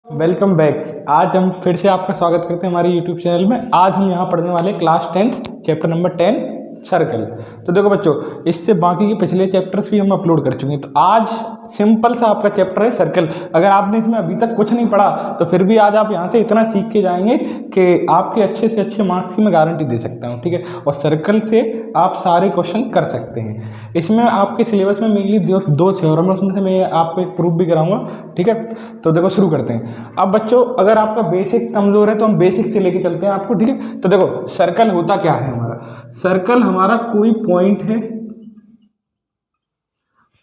Welcome back. आज हम फिर से आपका स्वागत करते हैं हमारे यूट्यूब चैनल में। आज हम यहाँ पढ़ने वाले क्लास 10 चैप्टर नंबर 10 सर्कल। तो देखो बच्चों, इससे बाकी के पिछले चैप्टर्स भी हम अपलोड कर चुके हैं। तो आज सिंपल सा आपका चैप्टर है सर्कल। अगर आपने इसमें अभी तक कुछ नहीं पढ़ा तो फिर भी आज आप यहाँ से इतना सीख के जाएंगे कि आपके अच्छे से अच्छे मार्क्स की मैं गारंटी दे सकता हूँ, ठीक है। और सर्कल से आप सारे क्वेश्चन कर सकते हैं। इसमें आपके सिलेबस में मेनली दो थ्योरम, उसमें से मैं आपको एक प्रूफ भी कराऊंगा, ठीक है। तो देखो शुरू करते हैं। अब बच्चों, अगर आपका बेसिक कमजोर है तो हम बेसिक से लेके चलते हैं आपको, ठीक है। तो देखो सर्कल होता क्या है हमारा। सर्कल हमारा कोई पॉइंट है,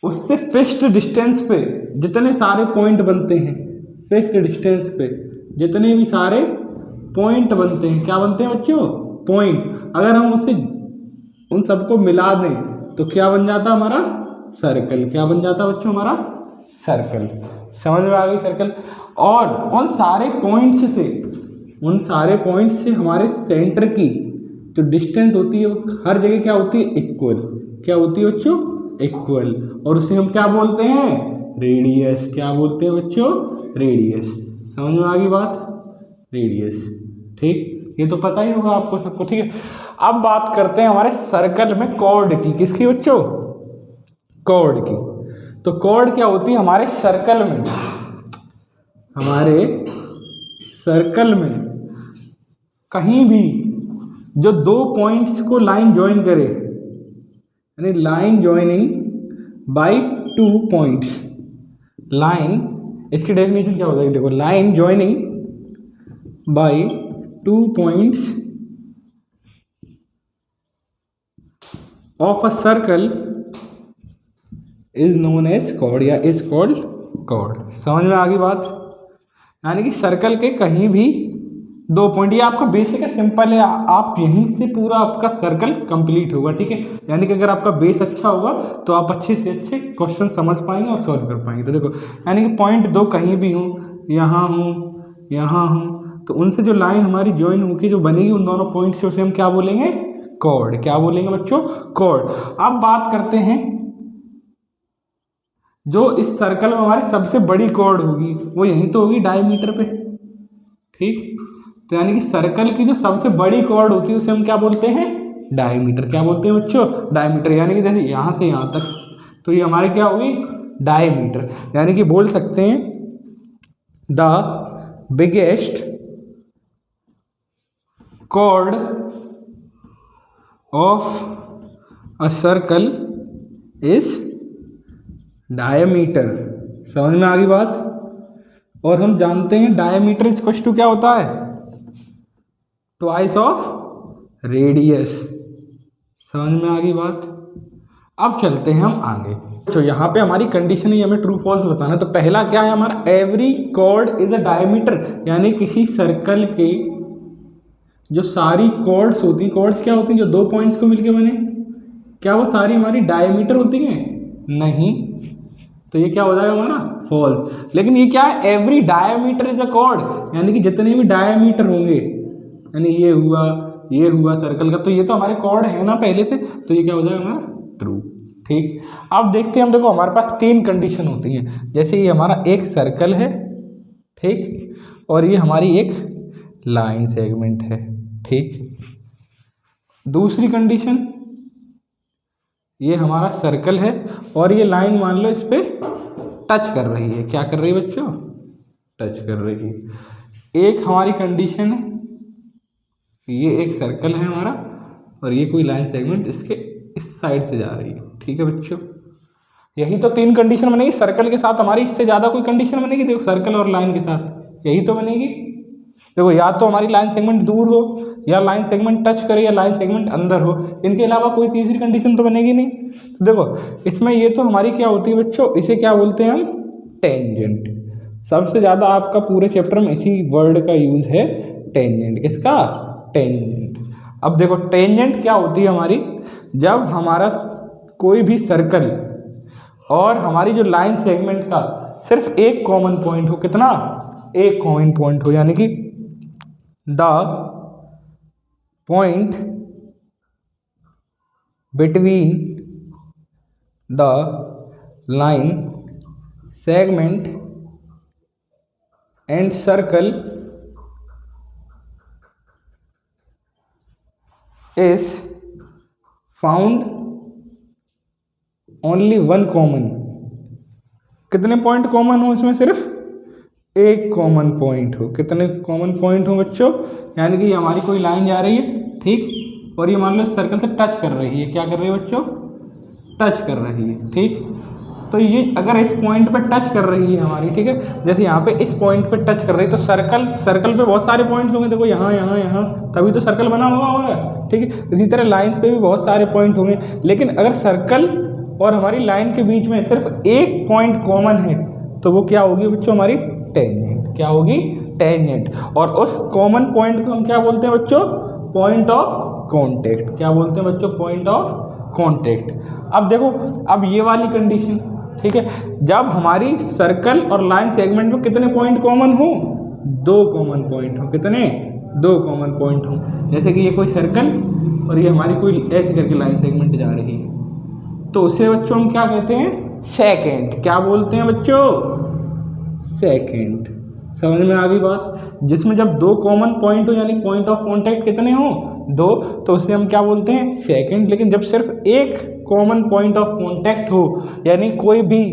उससे फिक्स्ड डिस्टेंस पे जितने सारे पॉइंट बनते हैं, फिक्स्ड डिस्टेंस पे जितने भी सारे पॉइंट बनते हैं, क्या बनते हैं बच्चों? पॉइंट। अगर हम उसे उन सबको मिला दें तो क्या बन जाता हमारा? सर्कल। क्या बन जाता बच्चों? हमारा सर्कल। समझ में आ गई सर्कल। और उन सारे पॉइंट्स से हमारे सेंटर की जो डिस्टेंस होती है वो हर जगह क्या होती है? इक्वल। क्या होती है बच्चों? इक्वल। और उसे हम क्या बोलते हैं? रेडियस। क्या बोलते हैं बच्चों? रेडियस। समझ में आ गई बात? रेडियस, ठीक। ये तो पता ही होगा आपको सबको, ठीक है। अब बात करते हैं हमारे सर्कल में कॉर्ड की। किसकी बच्चों? कॉर्ड की। तो कॉर्ड क्या होती है हमारे सर्कल में? हमारे सर्कल में कहीं भी जो दो पॉइंट्स को लाइन ज्वाइन करे, यानी line joining by two points. Line, इसकी डेफिनेशन क्या होता है? देखो, line joining by two points of a circle is known as chord या इज कॉल्ड कॉर्ड। समझ में आ गई बात? यानी कि सर्कल के कहीं भी दो पॉइंट, ये आपका बेसिक है, सिंपल है। आप यहीं से पूरा आपका सर्कल कंप्लीट होगा, ठीक है। यानी कि अगर आपका बेस अच्छा होगा तो आप अच्छे से अच्छे क्वेश्चन समझ पाएंगे और सॉल्व कर पाएंगे। तो देखो, यानी कि पॉइंट दो कहीं भी हो, यहाँ हूँ, यहाँ हूँ, तो उनसे जो लाइन हमारी ज्वाइन होकर जो बनेगी उन दोनों पॉइंट से, उसे हम क्या बोलेंगे? कॉर्ड। क्या बोलेंगे बच्चों? कॉर्ड। अब बात करते हैं जो इस सर्कल में हमारी सबसे बड़ी कॉर्ड होगी वो यहीं तो होगी, डायमीटर पे, ठीक। तो यानी कि सर्कल की जो सबसे बड़ी कॉर्ड होती है उसे हम क्या बोलते हैं? डायमीटर। क्या बोलते हैं बच्चों? डायमीटर। यानी कि जैसे यहाँ से यहाँ तक, तो ये हमारी क्या होगी? डायमीटर। यानी कि बोल सकते हैं the biggest chord of a circle is diameter. समझ में आ गई बात? और हम जानते हैं डायमीटर इक्वल टू क्या होता है? Twice of radius. समझ में आ गई बात? अब चलते हैं हम आगे। तो यहाँ पे हमारी कंडीशन है, हमें ट्रू फॉल्स बताना है। तो पहला क्या है हमारा? Every chord is a diameter. यानी किसी सर्कल के जो सारी कॉर्ड्स होती, कॉर्ड्स क्या होती हैं? जो दो पॉइंट्स को मिलके बने, क्या वो सारी हमारी डायमीटर होती हैं? नहीं। तो ये क्या हो जाएगा हमारा? फॉल्स। लेकिन ये क्या है? Every diameter is a cord. यानी कि जितने भी डायमीटर होंगे, यानी ये हुआ सर्कल का, तो ये तो हमारे कॉर्ड है ना पहले से, तो ये क्या हो जाएगा हमारा? ट्रू, ठीक। अब देखते हैं हम, देखो हमारे पास तीन कंडीशन होती हैं। जैसे ये हमारा एक सर्कल है, ठीक, और ये हमारी एक लाइन सेगमेंट है, ठीक। दूसरी कंडीशन, ये हमारा सर्कल है और ये लाइन मान लो इस पे टच कर रही है। क्या कर रही है बच्चों? टच कर रही है। एक हमारी कंडीशन है, ये एक सर्कल है हमारा और ये कोई लाइन सेगमेंट इसके इस साइड से जा रही है, ठीक है बच्चों। यही तो तीन कंडीशन बनेगी। सर्कल के साथ हमारी इससे ज़्यादा कोई कंडीशन बनेगी? देखो, सर्कल और लाइन के साथ यही तो बनेगी। देखो, या तो हमारी लाइन सेगमेंट दूर हो, या लाइन सेगमेंट टच करे, या लाइन सेगमेंट अंदर हो। इनके अलावा कोई तीसरी कंडीशन तो बनेगी नहीं। तो देखो, इसमें ये तो हमारी क्या होती है बच्चों? इसे क्या बोलते हैं हम? टेंजेंट। सबसे ज़्यादा आपका पूरे चैप्टर में इसी वर्ड का यूज है, टेंजेंट। किसका? टेंजेंट। अब देखो, टेंजेंट क्या होती है हमारी? जब हमारा कोई भी सर्कल और हमारी जो लाइन सेगमेंट का सिर्फ एक कॉमन पॉइंट हो। कितना? एक कॉमन पॉइंट हो। यानी कि the point between the line segment and circle is found only one common. कितने पॉइंट कॉमन हो इसमें? सिर्फ एक कॉमन पॉइंट हो। कितने कॉमन पॉइंट हो बच्चों? यानी कि हमारी कोई लाइन जा रही है, ठीक, और ये मान लो सर्कल से टच कर रही है। क्या कर रही है बच्चों? टच कर रही है, ठीक। तो ये अगर इस पॉइंट पे टच कर रही है हमारी, ठीक है, जैसे यहाँ पे इस पॉइंट पे टच कर रही है, तो सर्कल पे बहुत सारे पॉइंट्स होंगे। देखो यहाँ यहाँ यहाँ, तभी तो सर्कल बना हुआ होगा, ठीक है। इसी तरह लाइंस पे भी बहुत सारे पॉइंट होंगे, लेकिन अगर सर्कल और हमारी लाइन के बीच में सिर्फ एक पॉइंट कॉमन है, तो वो क्या होगी बच्चों? हमारी टेंजेंट। क्या होगी? टेंजेंट। और उस कॉमन पॉइंट को हम क्या बोलते हैं बच्चों? Point of contact. क्या बोलते हैं बच्चों? Point of contact. अब देखो, अब ये वाली कंडीशन, ठीक है, जब हमारी सर्कल और लाइन सेगमेंट में कितने पॉइंट कॉमन हो? दो कॉमन पॉइंट हो। कितने? दो कॉमन पॉइंट हो। जैसे कि ये कोई सर्कल और ये हमारी कोई ऐसे करके लाइन सेगमेंट जा रही है, तो उसे बच्चों हम क्या कहते हैं? सेकेंड। क्या बोलते हैं बच्चों? सेकेंड। समझ में आ गई बात? जिसमें जब दो कॉमन पॉइंट हो, यानी पॉइंट ऑफ कॉन्टैक्ट कितने हो? दो, तो उसे हम क्या बोलते हैं? सेकेंड। लेकिन जब सिर्फ एक कॉमन पॉइंट ऑफ कॉन्टैक्ट हो, यानी कोई भी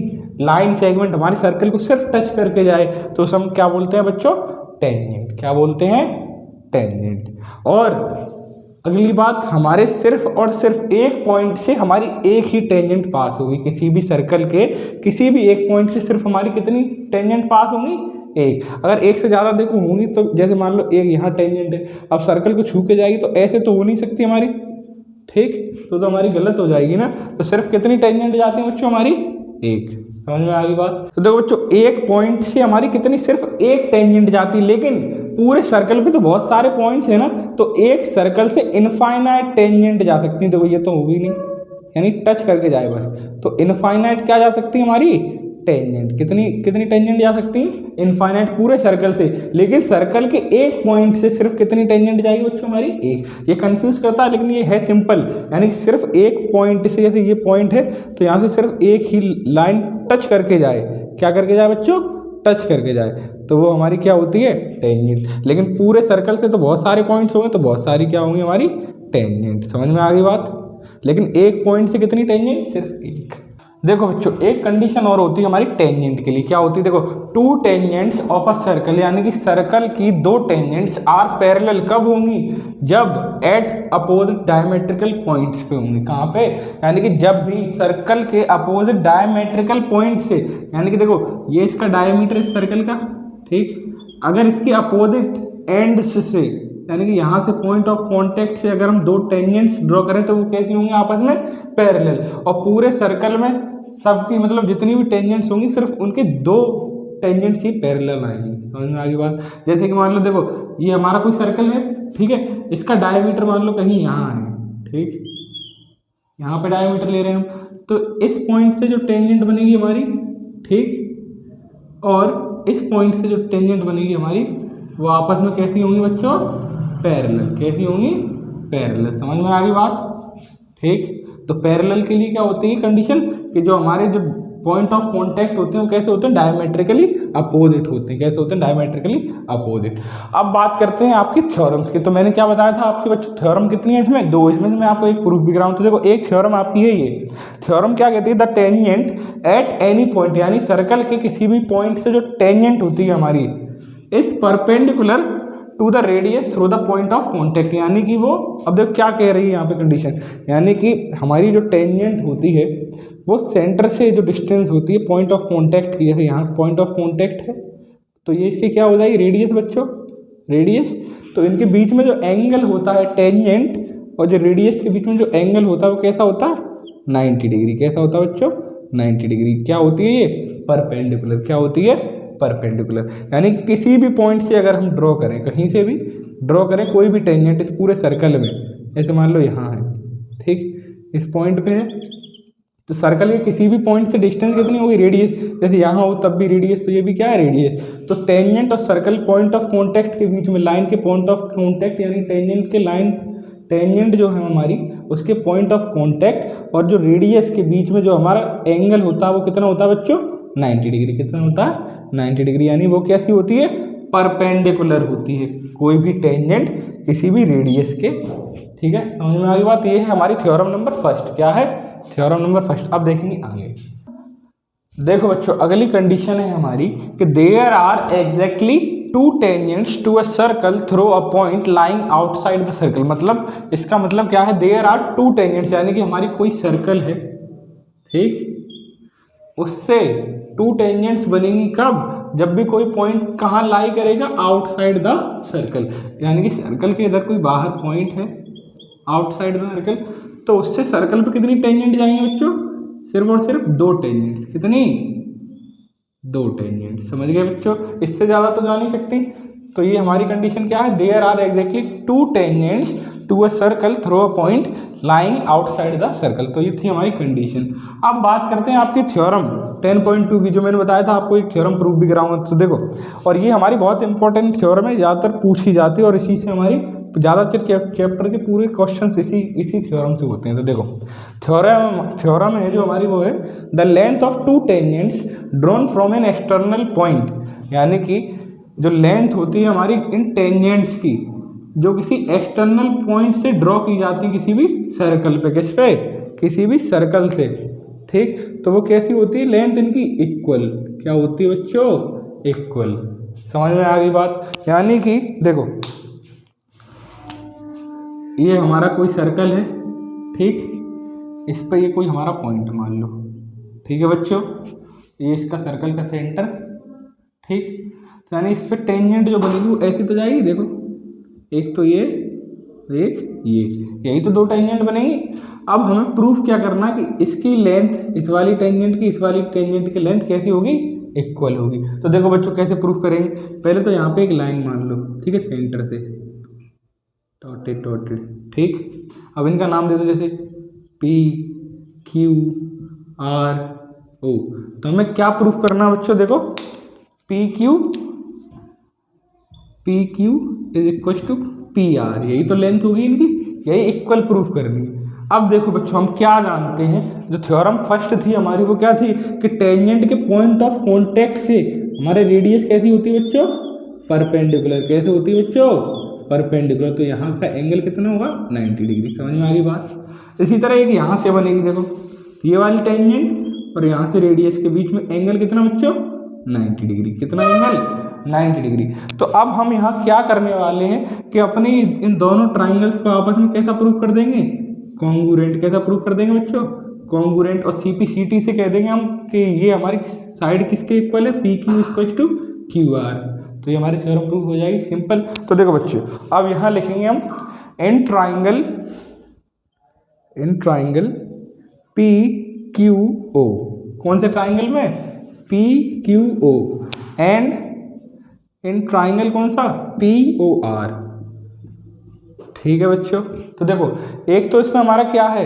लाइन सेगमेंट हमारे सर्कल को सिर्फ टच करके जाए, तो उसे हम क्या बोलते हैं बच्चों? टेंजेंट। क्या बोलते हैं? टेंजेंट। और अगली बात, हमारे सिर्फ और सिर्फ एक पॉइंट से हमारी एक ही टेंजेंट पास होगी। किसी भी सर्कल के किसी भी एक पॉइंट से सिर्फ हमारी कितनी टेंजेंट पास होंगी? एक। अगर एक से ज़्यादा देखो होंगी, तो जैसे मान लो एक यहाँ टेंजेंट है, अब सर्कल को छू के जाएगी, तो ऐसे तो हो नहीं सकती हमारी, ठीक, तो हमारी गलत हो जाएगी ना। तो सिर्फ कितनी टेंजेंट जाती है बच्चों? हमारी एक। समझ में आ गई बात? तो देखो बच्चों, एक पॉइंट से हमारी कितनी? सिर्फ एक टेंजेंट जाती, लेकिन पूरे सर्कल पे तो बहुत सारे पॉइंट्स हैं ना, तो एक सर्कल से इनफाइनाइट टेंजेंट जा सकती है। देखो ये तो होगी नहीं, यानी टच करके जाए बस, तो इनफाइनाइट क्या जा सकती है? हमारी टेंजेंट। कितनी कितनी टेंजेंट जा सकती है? इनफाइनाइट पूरे सर्कल से। लेकिन सर्कल के एक पॉइंट से सिर्फ कितनी टेंजेंट जाएगी बच्चों? हमारी एक। ये कंफ्यूज करता है, लेकिन ये है सिंपल। यानी सिर्फ एक पॉइंट से, जैसे ये पॉइंट है, तो यहाँ से सिर्फ एक ही लाइन टच करके जाए। क्या करके जाए बच्चों? टच करके जाए, तो वो हमारी क्या होती है? टेंजेंट। लेकिन पूरे सर्कल से तो बहुत सारे पॉइंट्स होंगे, तो बहुत सारी क्या होंगी? हमारी टेंजेंट। समझ में आ गई बात? लेकिन एक पॉइंट से कितनी टेंजेंट? सिर्फ एक। देखो बच्चों, एक कंडीशन और होती है हमारी टेंजेंट के लिए। क्या होती है? देखो, to tangents of a circle, यानी कि सर्कल की दो टेंजेंट्स आर पैरेलल कब होंगी? जब एट अपोजिट डायमेट्रिकल पॉइंट्स पे होंगी। कहाँ पे? यानी कि जब भी सर्कल के अपोजिट डायमेट्रिकल पॉइंट से, यानी कि देखो ये इसका डायमीटर इस सर्कल का, ठीक, अगर इसके अपोजिट एंड्स से, यानी कि यहाँ से पॉइंट ऑफ कांटेक्ट से अगर हम दो टेंजेंट्स ड्रॉ करें, तो वो कैसी होंगी? आपस में पैरेलल। और पूरे सर्कल में सबकी मतलब जितनी भी टेंजेंट्स होंगी, सिर्फ उनके दो टेंजेंट्स ही पैरेलल आएंगी। समझ में आ गई बात? जैसे कि मान लो, देखो ये हमारा कोई सर्कल है, ठीक है, इसका डायमीटर मान लो कहीं यहाँ है, ठीक, यहाँ पे डायमीटर ले रहे हैं हम, तो इस पॉइंट से जो टेंजेंट बनेगी हमारी, ठीक, और इस पॉइंट से जो टेंजेंट बनेगी हमारी, वो आपस में कैसी होंगी बच्चों? पैरेलल। कैसी होंगी? पैरेलल। समझ में आ गई बात? ठीक। तो पैरेलल के लिए क्या होती है कंडीशन? कि जो हमारे जो पॉइंट ऑफ कांटेक्ट होते हैं वो कैसे होते हैं? डायमेट्रिकली अपोजिट होते हैं। कैसे होते हैं? Diametrically opposite. अब बात करते हैं आपकी थ्योरम्स की। तो मैंने क्या बताया था आपके बच्चों? थ्योरम कितनी है इसमें? दो। इसमें से मैं आपको एक प्रूफ भी कराऊँ। तो देखो, एक थ्योरम आपकी है ये। थ्योरम क्या कहती है? The tangent at any point, यानी सर्कल के किसी भी पॉइंट से जो टेंजेंट होती है हमारी, is perpendicular to the radius through the point of contact. यानी कि वो, अब देखो क्या कह रही है यहाँ पे कंडीशन, यानी कि हमारी जो टेंजेंट होती है वो सेंटर से जो डिस्टेंस होती है पॉइंट ऑफ कॉन्टेक्ट की, जैसे यहाँ पॉइंट ऑफ कॉन्टेक्ट है, तो ये इसकी क्या हो जाएगी? रेडियस बच्चों, रेडियस। तो इनके बीच में जो एंगल होता है टेंजेंट और जो रेडियस के बीच में जो एंगल होता है वो कैसा होता है? 90 डिग्री। कैसा होता है बच्चों? 90 डिग्री। क्या होती है ये? परपेंडिकुलर। क्या होती है? परपेंडिकुलर। यानी कि किसी भी पॉइंट से अगर हम ड्रॉ करें, कहीं से भी ड्रॉ करें कोई भी टेंजेंट इस पूरे सर्कल में, जैसे मान लो यहाँ है, ठीक, इस पॉइंट पे है, तो सर्कल के किसी भी पॉइंट से डिस्टेंस कितनी होगी? रेडियस। जैसे यहाँ हो तब भी रेडियस, तो ये भी क्या है? रेडियस। तो टेंजेंट और सर्कल पॉइंट ऑफ कॉन्टैक्ट के बीच में, लाइन के पॉइंट ऑफ कॉन्टैक्ट, यानी टेंजेंट के लाइन, टेंजेंट जो है हमारी, उसके पॉइंट ऑफ कॉन्टैक्ट और जो रेडियस के बीच में जो हमारा एंगल होता है वो कितना होता है बच्चों? 90 डिग्री। कितना होता है? 90 डिग्री, यानी वो कैसी होती है, परपेंडिकुलर होती है कोई भी टेंजेंट किसी भी रेडियस के। ठीक है, समझ में आ गई बात। ये है हमारी थ्योरम नंबर फर्स्ट। क्या है, थ्योरम नंबर फर्स्ट। अब देखेंगे आगे। देखो बच्चों, अगली कंडीशन है हमारी कि there are exactly two tangents to a circle through a point lying outside the circle. मतलब इसका मतलब क्या है, देयर आर टू टेंजेंट्स, यानी कि हमारी कोई सर्कल है, ठीक, उससे टू टेंजेंट्स बनेंगी कब, जब भी कोई पॉइंट कहाँ लाई करेगा, आउटसाइड द सर्कल, यानी कि सर्कल के इधर कोई बाहर पॉइंट है आउटसाइड द सर्कल, तो उससे सर्कल पे कितनी टेंजेंट जाएंगे बच्चों, सिर्फ और सिर्फ दो टेंजेंट। कितनी, दो टेंजेंट। समझ गए बच्चों, इससे ज़्यादा तो जा नहीं सकती। तो ये हमारी कंडीशन क्या है, there are exactly two tangents to a circle through a point lying outside the circle. तो ये थी हमारी कंडीशन। अब बात करते हैं आपकी थ्योरम 10.2 की, जो मैंने बताया था आपको, एक थ्योरम प्रूफ भी कराऊंगा। तो देखो, और ये हमारी बहुत इंपॉर्टेंट थ्योरम है, ज़्यादातर पूछी जाती है और इसी से हमारी ज़्यादातर चैप्टर के पूरे क्वेश्चंस इसी थ्योरम से होते हैं। तो देखो, थ्योरम है जो हमारी वो है, the length of to tangents drawn from an external point, यानी कि जो लेंथ होती है हमारी इन टेंजेंट्स की, जो किसी एक्सटर्नल पॉइंट से ड्रॉ की जाती है किसी भी सर्कल पे, किस पे, किसी भी सर्कल से, ठीक, तो वो कैसी होती है, लेंथ इनकी इक्वल। क्या होती है बच्चों, इक्वल। समझ में आ गई बात। यानी कि देखो, ये हमारा कोई सर्कल है, ठीक, इस पर ये कोई हमारा पॉइंट मान लो, ठीक है बच्चों, ये इसका सर्कल का सेंटर, ठीक, तो यानी इस पर टेंजेंट जो बनेगी वो ऐसी तो जाएगी, देखो, एक तो ये, एक ये, यही तो दो टेंजेंट बनेगी। अब हमें प्रूफ क्या करना कि इसकी लेंथ इस वाली टेंजेंट की, इस वाली टेंजेंट की लेंथ कैसी होगी, इक्वल होगी। तो देखो बच्चों, कैसे प्रूफ करेंगे, पहले तो यहाँ पे एक लाइन मान लो, ठीक है, सेंटर से डॉटेड डॉटेड, ठीक। अब इनका नाम दे दो, जैसे P Q R O। तो हमें क्या प्रूफ करना है बच्चों, देखो, P Q is equal to P R, यही तो लेंथ होगी इनकी, यही इक्वल प्रूफ करनी है। अब देखो बच्चों, हम क्या जानते हैं, जो थ्योरम फर्स्ट थी हमारी वो क्या थी कि टेंजेंट के पॉइंट ऑफ कांटेक्ट से हमारे रेडियस कैसी होती है बच्चों, परपेंडिकुलर। कैसे होती है बच्चों, परपेंडिकुलर। तो यहाँ का एंगल कितना होगा, 90 डिग्री। समझ में आ गई बात। इसी तरह एक यहाँ से बनेगी, देखो, ये वाली टेंजेंट और यहाँ से रेडियस के बीच में एंगल कितना बच्चों, 90 डिग्री। कितना एंगल, 90 डिग्री। तो अब हम यहाँ क्या करने वाले हैं कि अपनी इन दोनों ट्राइंगल्स को आपस में कैसा प्रूफ कर देंगे, कॉन्ग्रुएंट। कैसा प्रूफ कर देंगे बच्चों, कॉन्ग्रुएंट। और CP/CT से कह देंगे हम कि ये हमारी साइड किसके इक्वल है, PQ इक्वल टू QR। तो ये हमारी थ्योरम प्रूफ हो जाएगी, सिंपल। तो देखो बच्चों, अब यहाँ लिखेंगे हम इन ट्राइंगल PQO। कौन से ट्राइंगल में, PQO। एंड इन ट्राइंगल कौन सा, POR। ठीक है बच्चों। तो देखो, एक तो इसमें हमारा क्या है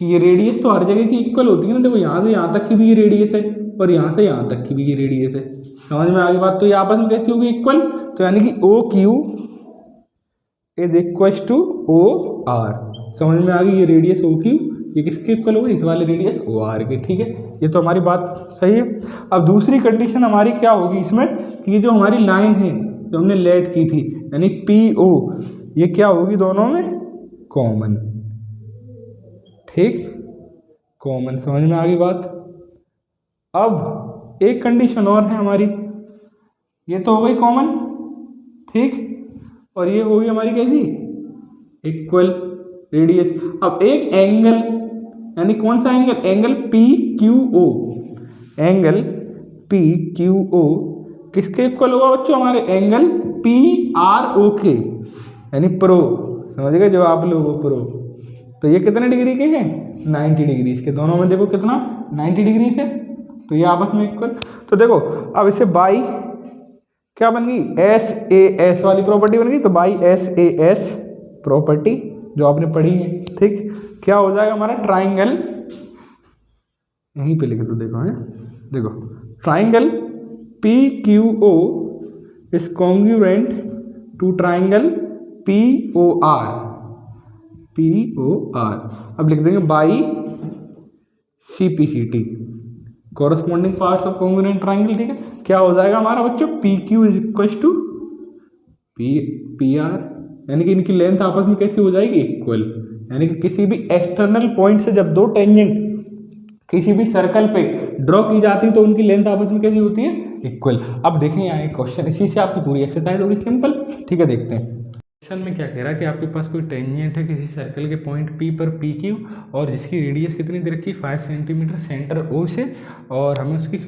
कि ये रेडियस तो हर जगह की इक्वल होती है ना। देखो, यहाँ से यहाँ तक की भी ये रेडियस है और यहाँ से यहाँ तक की भी ये रेडियस है। समझ में आ गई बात। तो ये आपस में कैसी होगी, इक्वल। तो यानी कि OQ is equal to OR। समझ में आ गई, ये रेडियस OQ ये किसके इक्वल होगी, इस वाले रेडियस OR के। ठीक है, ये तो हमारी बात सही है। अब दूसरी कंडीशन हमारी क्या होगी इसमें कि ये जो हमारी लाइन है जो हमने लेट की थी, यानी PO, ये क्या होगी दोनों में कॉमन। ठीक, कॉमन। समझ में आ गई बात। अब एक कंडीशन और है हमारी, ये तो हो गई कॉमन, ठीक, और ये होगी हमारी कैसी, इक्वल रेडियस। अब एक एंगल, यानी कौन सा angle, angle PQO। Angle PQO किसके इक्वल होगा बच्चों, हमारे एंगल PRO के, यानी प्रो। समझ गए, जो आप लोग हो प्रो। तो ये कितने डिग्री के हैं, 90 डिग्री के। दोनों में देखो कितना, 90 डिग्री से। तो ये आपस में इक्वल। तो देखो, अब इसे बाई क्या बन गई, SAS वाली प्रॉपर्टी बन गई। तो बाई SAS प्रॉपर्टी जो आपने पढ़ी है, ठीक, क्या हो जाएगा हमारा ट्राइंगल, यहीं पे लिखे तो देखो है, देखो, triangle PQO is congruent to triangle POR। अब लिख देंगे by CP/CT। Corresponding parts of congruent triangle, ठीक है। क्या हो जाएगा हमारा बच्चों, P Q is equal to P R, यानी कि इनकी लेंथ आपस में कैसी हो जाएगी, इक्वल। यानी कि किसी भी एक्सटर्नल पॉइंट से जब दो टेंजेंट किसी भी सर्कल पे ड्रॉ की जाती है तो उनकी लेंथ आपस में कैसी होती है, इक्वल। अब देखें यहाँ एक क्वेश्चन, इसी से आपकी पूरी एक्सरसाइज होगी सिंपल, ठीक है। देखते हैं क्वेश्चन में क्या कह रहा है कि आपके पास कोई टेंजेंट है किसी सर्कल के पॉइंट पी पर पी क्यू, और जिसकी रेडियस कितनी दे रखी है, 5 सेंटीमीटर सेंटर ओ से, और हमें उसकी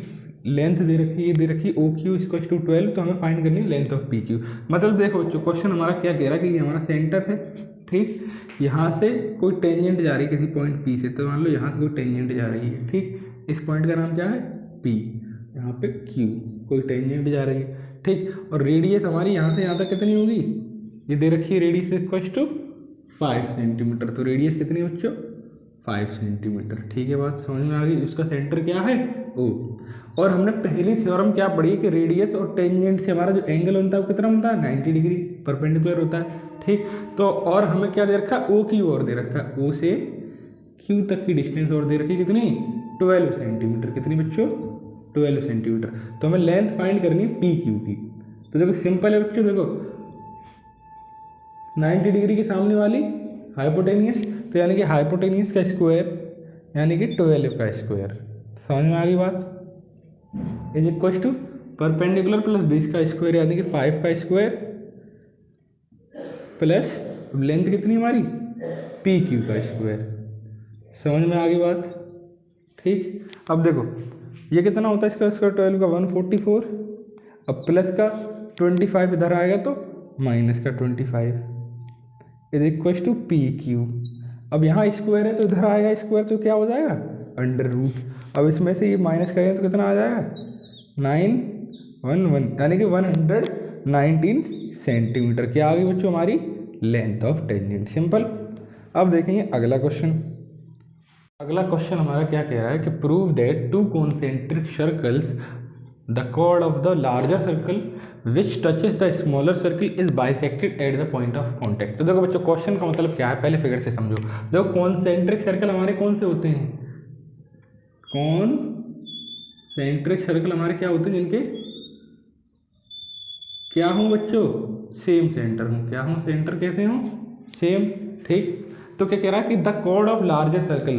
लेंथ दे रखी है, ये दे रखी है ओ क्यू इक्वल टू 12, तो हमें फाइंड करनी है लेंथ ऑफ पी क्यू। मतलब देखो बच्चों क्वेश्चन हमारा क्या कह रहा है कि ये हमारा सेंटर है, ठीक। यहाँ से कोई टेंजेंट जा रही है किसी पॉइंट पी से, तो मान लो यहाँ से कोई टेंजेंट जा रही है, ठीक। इस पॉइंट का नाम क्या है, पी, यहाँ पे क्यू, कोई टेंजेंट जा रही है, ठीक। और रेडियस हमारी यहाँ से यहाँ तक कितनी होगी, ये दे रखी है रेडियस इक्वल टू 5 सेंटीमीटर, तो रेडियस कितनी है बच्चों, 5 सेंटीमीटर, ठीक है। बात समझ में आ गई। इसका सेंटर क्या है, ओ। और हमने पहली थ्योरम क्या पढ़ी कि रेडियस और टेंजेंट से हमारा जो एंगल बनता है वो कितना होता है, 90 डिग्री परपेंडिकुलर होता है, ठीक। तो और हमें क्या दे रखा है, ओ क्यू और दे रखा है, ओ से क्यू तक की डिस्टेंस और दे रखी है कितनी, 12 सेंटीमीटर, कितनी बच्चों, 12 सेंटीमीटर। तो हमें लेंथ फाइंड करनी है पी क्यू की। तो देखो सिंपल है बच्चों, देखो 90 डिग्री के सामने वाली हाइपोटेनियस, तो यानी कि हाइपोटेनियस का स्क्वायर यानी कि 12 का स्क्वायर, समझ में आ गई बात, is equal to perpendicular plus 20 का स्क्वायर यानी कि 5 का स्क्वायर प्लस लेंथ कितनी हमारी, पी क्यू का स्क्वायर, समझ में आ गई बात, ठीक। अब देखो ये कितना होता है इसका स्क्वायर, 12 का 144, अब प्लस का 25 इधर आएगा तो माइनस का 25 is equal to P Q. अब यहाँ स्क्वायर है तो इधर आएगा स्क्वायर, तो क्या हो जाएगा, अंडर रूट। अब इसमें से ये माइनस करें तो कितना आ जाएगा, 911 यानी कि 119 सेंटीमीटर। क्या आ गई बच्चों हमारी लेंथ ऑफ टेंजेंट, सिंपल। अब देखेंगे अगला क्वेश्चन। अगला क्वेश्चन हमारा क्या कह रहा है कि prove that to concentric circles the chord of the larger circle which touches the smaller circle is bisected at the point of contact। तो देखो बच्चों क्वेश्चन का मतलब क्या है, पहले फिगर से समझो। देखो कॉन्सेंट्रिक सर्कल हमारे कौन से होते हैं, कॉन्सेंट्रिक सर्कल हमारे क्या होते हैं, जिनके क्या हूँ बच्चों, सेम सेंटर हूँ, क्या हूँ, सेंटर कैसे हूँ, सेम, ठीक। तो क्या कह रहा है कि the chord of larger circle,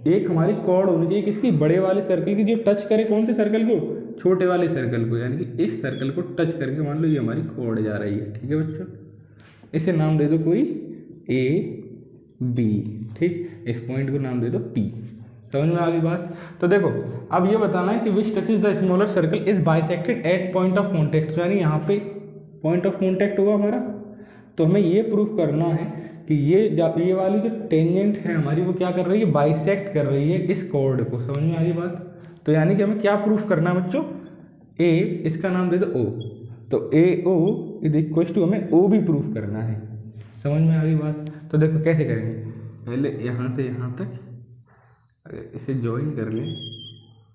एक हमारी chord होनी चाहिए किसकी, बड़े वाले सर्कल की, जो टच करे कौन से सर्कल को, छोटे वाले सर्कल को, यानी कि इस सर्कल को टच करके मान लो ये हमारी chord जा रही है, ठीक है बच्चों। इसे नाम दे दो कोई ए बी, ठीक। इस पॉइंट को नाम दे दो पी, समझ में आ गई बात। तो देखो अब ये बताना है कि which touches the smaller circle is bisected at point of contact, यानी यहाँ पे पॉइंट ऑफ कॉन्टैक्ट हुआ हमारा। तो हमें ये प्रूफ करना है कि ये वाली जो टेंजेंट है हमारी वो क्या कर रही है, बाइसेक्ट कर रही है इस कॉर्ड को, समझ में आ रही बात। तो यानी कि हमें क्या प्रूफ करना है बच्चों, ए, इसका नाम दे दो ओ, तो ए ओ इज इक्वल टू हमें ओ भी प्रूफ करना है, समझ में आ रही बात। तो देखो कैसे करेंगे, पहले यहाँ से यहाँ तक इसे ज्वाइन कर लें,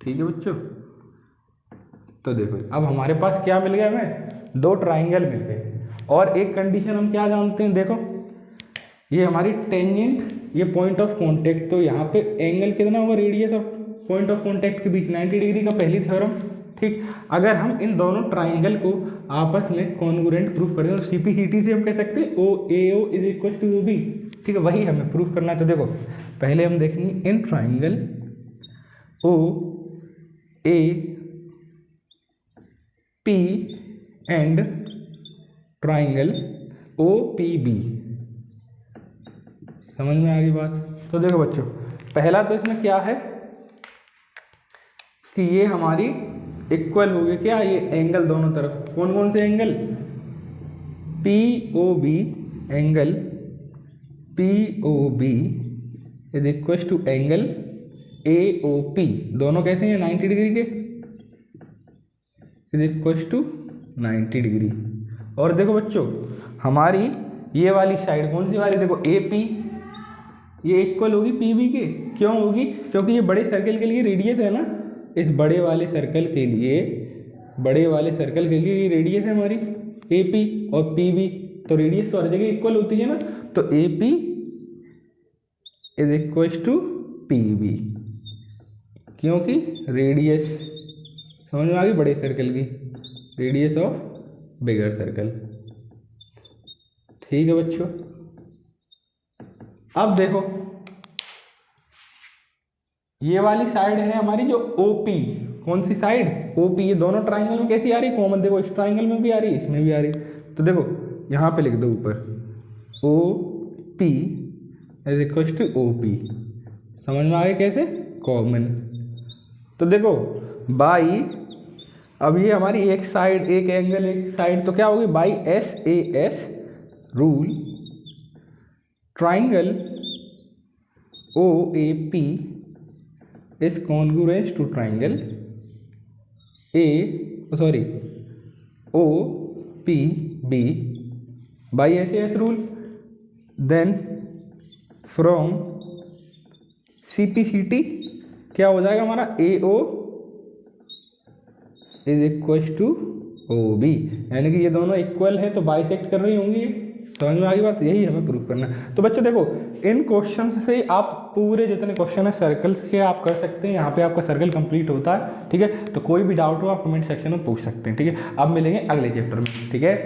ठीक है बच्चों। तो देखो अब हमारे पास क्या मिल गया, हमें दो ट्राइंगल मिल गए, और एक कंडीशन हम क्या जानते हैं, देखो ये हमारी टेंजेंट, ये पॉइंट ऑफ कांटेक्ट, तो यहाँ पे एंगल कितना होगा, रेडियस और पॉइंट ऑफ कांटेक्ट के बीच 90 डिग्री का, पहली थ्योरम, ठीक। अगर हम इन दोनों ट्राइंगल को आपस में कॉन्ग्रुएंट प्रूफ करें तो सीपीसीटी से हम कह सकते हैं O A O is equal to O B, ठीक है, वही हमें प्रूफ करना है। तो देखो पहले हम देखेंगे in triangle O A P and triangle O P B, समझ में आ गई बात। तो देखो बच्चों पहला तो इसमें क्या है कि ये हमारी इक्वल हो गए क्या, ये एंगल दोनों तरफ, कौन कौन से angle, P O B, angle P O B is equal to angle A O P, दोनों कैसे हैं 90 डिग्री के, इज इक्वल टू 90 डिग्री। और देखो बच्चों हमारी ये वाली साइड कौन सी वाली, देखो ए पी, ये इक्वल होगी पी बी के, क्यों होगी, क्योंकि ये बड़े सर्कल के लिए रेडियस है ना, इस बड़े वाले सर्कल के लिए, बड़े वाले सर्कल के लिए ये रेडियस है हमारी ए पी और पी बी, तो रेडियस तो हर जगह इक्वल होती है ना, तो A P is equal to P B, क्योंकि रेडियस समझ में आ गई बड़े सर्कल की, रेडियस ऑफ बिगर सर्कल। ठीक है बच्चों, अब देखो ये वाली साइड है हमारी जो ओपी, कौन सी साइड, ओपी। ये दोनों ट्राइंगल में कैसी आ रही कॉमन, देखो इस ट्राइंगल में भी आ रही इसमें भी आ रही। तो देखो यहाँ पे लिख दो ऊपर O P is equal to O P, समझ में आ गया कैसे, कॉमन। तो देखो बाई, अब ये हमारी एक साइड एक एंगल एक साइड, तो क्या होगी by S A S rule triangle O A P is congruence to triangle O P B by S A S rule. Then from C P C T क्या हो जाएगा हमारा A O is equal to O B, यानी कि ये दोनों equal है तो बाइसेक्ट कर रही होंगी। समझ में आ गई बात, यही हमें प्रूफ करना है। तो बच्चों देखो इन क्वेश्चन से आप पूरे जितने क्वेश्चन है सर्कल्स के आप कर सकते हैं, यहाँ पे आपका सर्कल कंप्लीट होता है। ठीक है, तो कोई भी डाउट हो आप कमेंट सेक्शन में पूछ सकते हैं। ठीक है, अब मिलेंगे अगले चैप्टर में। ठीक है।